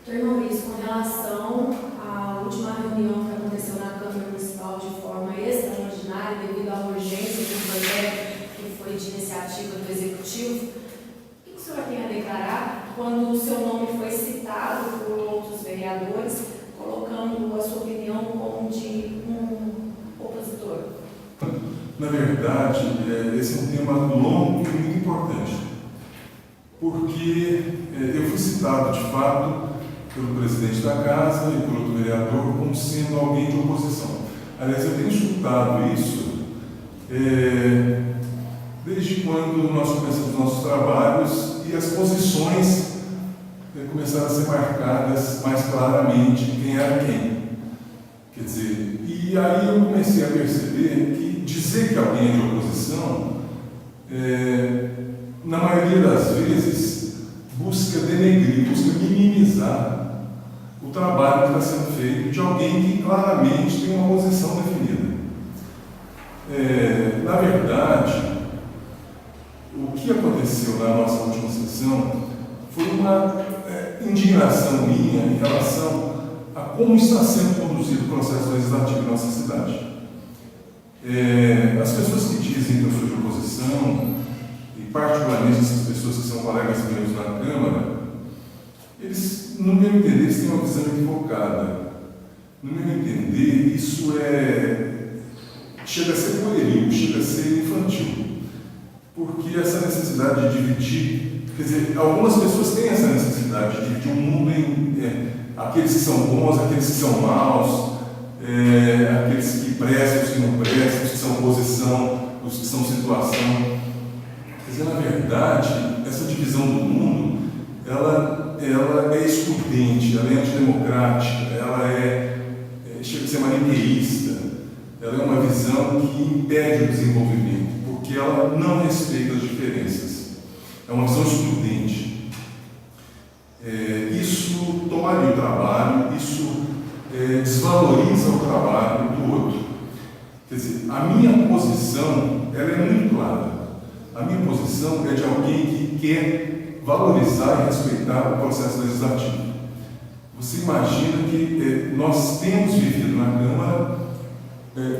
Doutor Maurício, com relação à última reunião que aconteceu na Câmara Municipal de forma extraordinária, devido à urgência do projeto que foi de iniciativa do Executivo, o que o senhor tem a declarar quando o seu nome foi citado por outros vereadores, colocando a sua opinião como de um opositor? Na verdade, esse é um tema longo e muito importante, porque eu fui citado, de fato, pelo presidente da Casa e por outro vereador como sendo alguém de oposição. Aliás, eu tenho escutado isso desde quando nós começamos nossos trabalhos e as posições começaram a ser marcadas mais claramente quem era quem. Quer dizer, e aí eu comecei a perceber que dizer que alguém é de oposição, na maioria das vezes, busca denegrir, busca minimizar o trabalho que está sendo feito de alguém que claramente tem uma posição definida. Na verdade, o que aconteceu na nossa última sessão foi uma indignação minha em relação a como está sendo conduzido o processo legislativo em nossa cidade. As pessoas que dizem que eu sou de oposição, e particularmente essas pessoas que são colegas meus na Câmara, eles, no meu entender, eles têm uma visão equivocada. No meu entender, isso chega a ser pueril, chega a ser infantil. Porque essa necessidade de dividir, quer dizer, algumas pessoas têm essa necessidade de dividir o mundo em aqueles que são bons, aqueles que são maus, aqueles que prestam, os que não prestam, os que são oposição, os que são situação. Quer dizer, na verdade, essa divisão do mundo, ela é excludente, ela é antidemocrática, ela chega a ser maniqueísta, ela é uma visão que impede o desenvolvimento, porque ela não respeita as diferenças. É uma visão excludente. Isso tomaria o trabalho, isso desvaloriza o trabalho do outro. Quer dizer, a minha posição, ela é muito clara. A minha posição é de alguém que quer valorizar e respeitar o processo legislativo. Você imagina que nós temos vivido na Câmara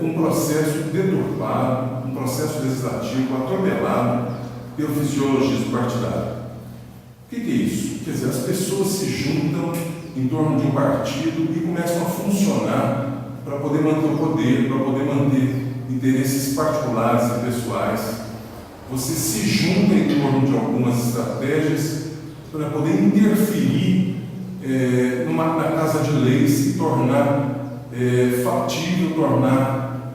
um processo deturpado, um processo legislativo atropelado pelo fisiologismo partidário. O que é isso? Quer dizer, as pessoas se juntam em torno de um partido e começam a funcionar para poder manter o poder, para poder manter interesses particulares e pessoais. Você se junta em torno de algumas estratégias para poder interferir na casa de leis e tornar factível, tornar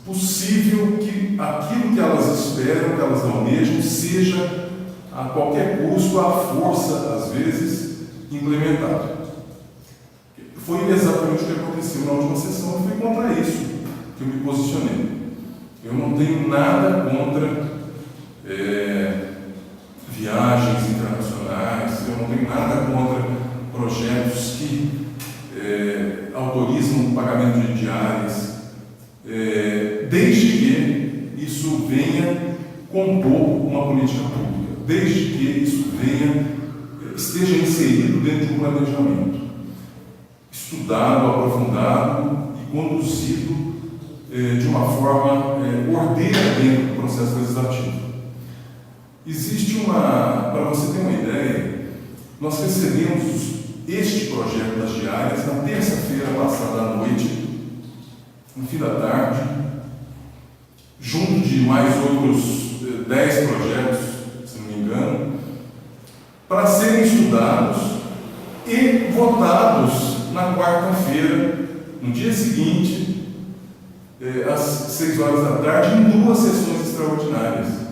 possível que aquilo que elas esperam, que elas almejam, seja a qualquer custo, à força, às vezes, implementado. Foi exatamente o que aconteceu na última sessão e foi contra isso que eu me posicionei. Eu não tenho nada contra viagens internacionais, eu não tenho nada contra projetos que autorizam o pagamento de diárias, desde que isso venha compor uma política pública, desde que isso esteja inserido dentro de um planejamento, estudado, aprofundado e conduzido de uma forma ordeira dentro do processo legislativo. Existe para você ter uma ideia, nós recebemos este projeto das diárias na terça-feira passada à noite, no fim da tarde, junto de mais outros 10 projetos, se não me engano, para serem estudados e votados na quarta-feira, no dia seguinte, às 6 horas da tarde, em 2 sessões extraordinárias.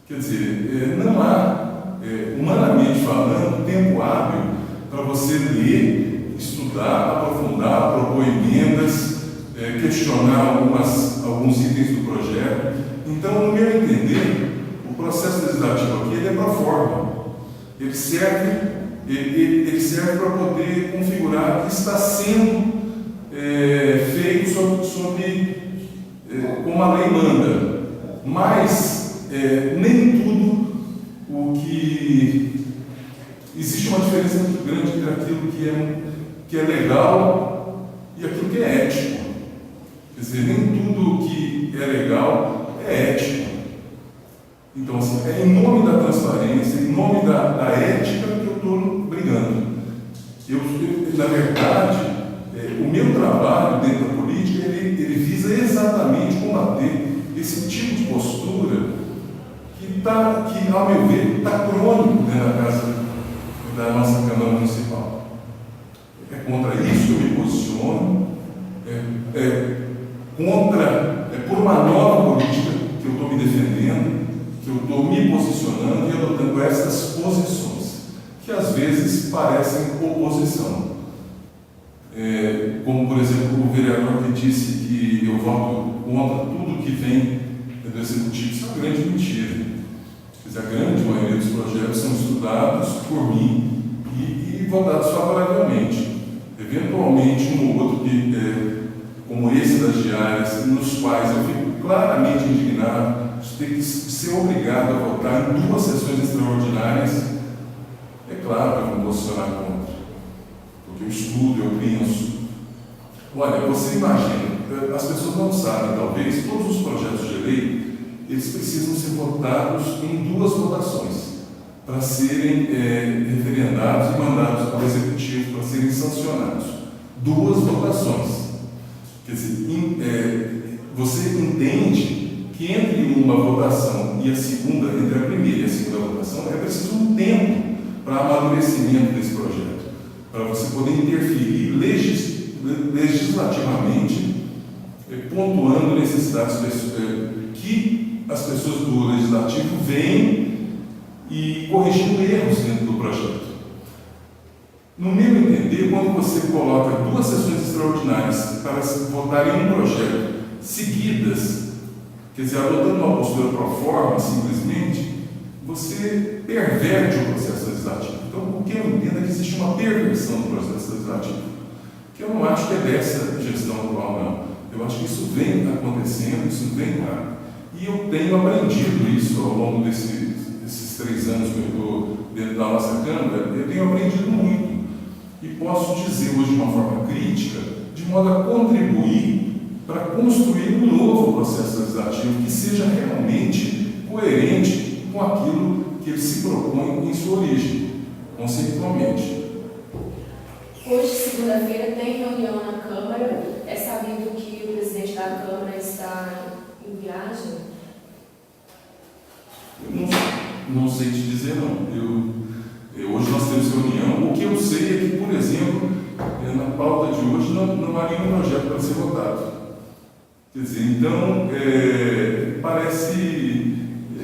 Quer dizer, não há, humanamente falando, tempo hábil para você ler, estudar, aprofundar, propor emendas, questionar alguns itens do projeto. Então, no meu entender, o processo legislativo aqui é para forma. Ele serve para poder configurar o que está sendo feito como a lei manda. Mas nem tudo o que existe uma diferença muito grande entre aquilo que é legal e aquilo que é ético. Quer dizer, nem tudo que é legal é ético. Então, assim, é em nome da transparência, em nome da ética que eu estou brigando. Na verdade, o meu trabalho dentro da política, ele visa exatamente combater esse tipo de postura que, ao meu ver, está crônico dentro da casa da nossa Câmara Municipal. É contra isso que eu me posiciono, por uma nova política que eu estou me defendendo, que eu estou me posicionando e adotando essas posições, que às vezes parecem oposição. Como, por exemplo, o vereador que disse que eu voto contra tudo que vem do Executivo. Isso é uma grande mentira. A grande maioria dos projetos são estudados por mim e votados favoravelmente. Eventualmente, um ou outro, como esse das diárias, nos quais eu fico claramente indignado de ter que ser obrigado a votar em 2 sessões extraordinárias. É claro que eu vou posicionar contra, porque eu estudo, eu penso. Olha, você imagina, as pessoas não sabem, talvez, todos os projetos de lei, eles precisam ser votados em 2 votações, para serem referendados e mandados ao Executivo, para serem sancionados. 2 votações. Quer dizer, você entende que entre uma votação e a segunda, entre a primeira e a segunda votação, é preciso um tempo para amadurecimento desse projeto, para você poder interferir legislativamente, pontuando necessidades que as pessoas do Legislativo veem e corrigindo erros dentro do projeto. No meu entender, quando você coloca 2 sessões extraordinárias para votar em um projeto seguidas, quer dizer, adotando uma postura pro forma, simplesmente, você perverte o processo legislativo. Então, o que eu entendo é que existe uma perversão do processo legislativo, que eu não acho que é dessa gestão atual, não. Eu acho que isso vem acontecendo, isso vem lá. E eu tenho aprendido isso ao longo desses 3 anos que eu estou dentro da nossa Câmara, eu tenho aprendido muito. E posso dizer hoje de uma forma crítica, de modo a contribuir para construir um novo processo legislativo que seja realmente coerente com aquilo que ele se propõe em sua origem, conceitualmente. Hoje, segunda-feira, tem reunião na Câmara. É sabido que o presidente da Câmara está em viagem? Eu não sei te dizer, não. Hoje nós temos reunião. O que eu sei é que, por exemplo, na pauta de hoje não há nenhum projeto para ser votado. Quer dizer, então, parece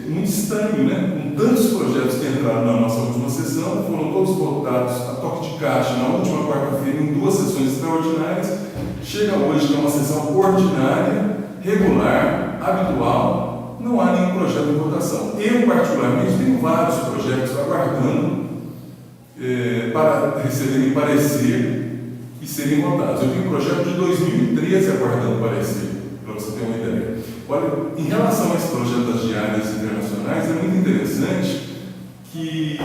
muito estranho, né? Com tantos projetos que entraram na nossa última sessão, foram todos votados a toque de caixa na última quarta-feira em 2 sessões extraordinárias. Chega hoje, que é uma sessão ordinária, regular, habitual, não há nenhum projeto em votação. Eu, particularmente, tenho vários projetos aguardando para receberem parecer e serem votados. Eu tenho um projeto de 2013 aguardando parecer, para você ter uma ideia. Olha, em relação a esse projeto das diárias internacionais, é muito interessante que,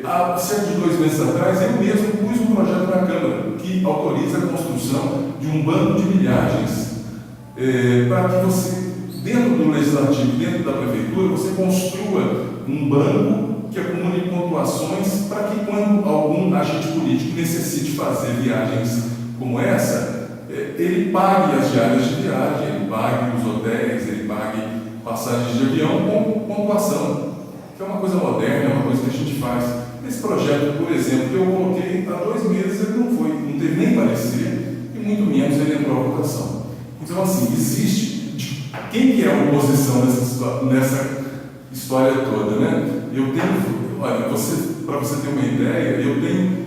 há cerca de 2 meses atrás, eu mesmo pus um projeto na Câmara que autoriza a construção de um banco de milhagens para que você, dentro do Legislativo, dentro da Prefeitura, você construa um banco que acumule pontuações para que, quando algum agente político necessite fazer viagens como essa, ele pague as diárias de viagem, ele pague os hotéis, ele pague passagens de avião com pontuação, que é uma coisa moderna, é uma coisa que a gente faz. Esse projeto, por exemplo, que eu coloquei há 2 meses, ele não teve nem parecer, e muito menos ele entrou à votação. Então, assim, existe quem que é a oposição nessa história toda, né? Eu tenho, olha, para você ter uma ideia, eu tenho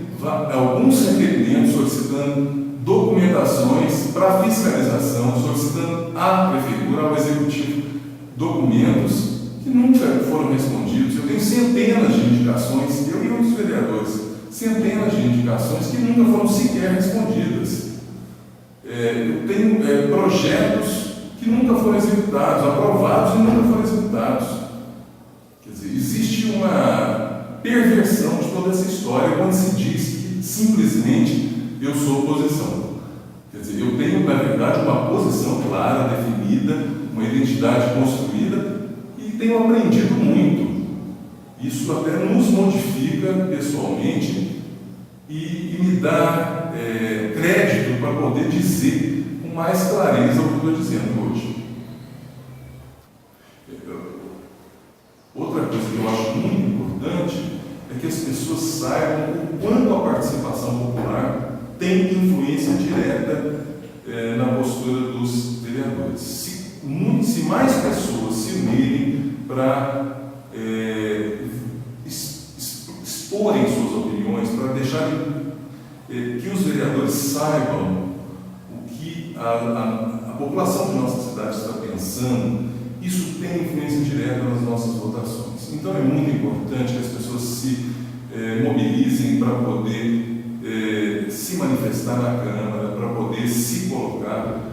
alguns requerimentos solicitando documentações para fiscalização, solicitando à Prefeitura, ao Executivo, documentos que nunca foram respondidos. Eu tenho centenas de indicações, eu e outros vereadores, centenas de indicações que nunca foram sequer respondidas. Eu tenho projetos que nunca foram executados, aprovados e nunca foram executados. Quer dizer, existe uma perversão de toda essa história quando se diz que simplesmente eu sou oposição. Quer dizer, eu tenho, na verdade, uma posição clara, definida, uma identidade construída e tenho aprendido muito. Isso até nos modifica pessoalmente e me dá crédito para poder dizer com mais clareza o que eu estou dizendo hoje. Outra coisa que eu acho muito importante é que as pessoas saibam o quanto a participação popular tem influência direta na postura dos vereadores. Se mais pessoas se unirem para exporem suas opiniões, para deixarem que os vereadores saibam o que a população de nossa cidade está pensando, isso tem influência direta nas nossas votações. Então é muito importante que as pessoas se mobilizem para poder se manifestar na Câmara, para poder se colocar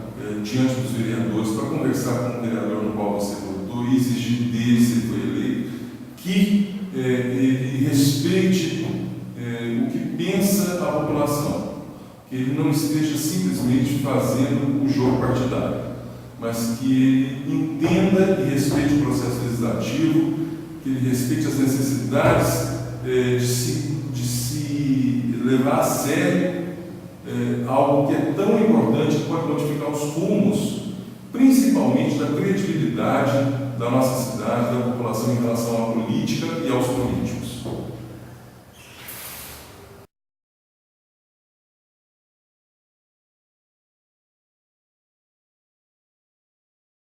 diante dos vereadores, para conversar com o vereador no qual você votou e exigir dele, se foi eleito, que ele respeite o que pensa a população, que ele não esteja simplesmente fazendo o jogo partidário, mas que ele entenda e respeite o processo legislativo, que ele respeite as necessidades de se levar a sério algo que é tão importante, que pode modificar os rumos, principalmente da credibilidade da nossa cidade, da população em relação à política e aos políticos.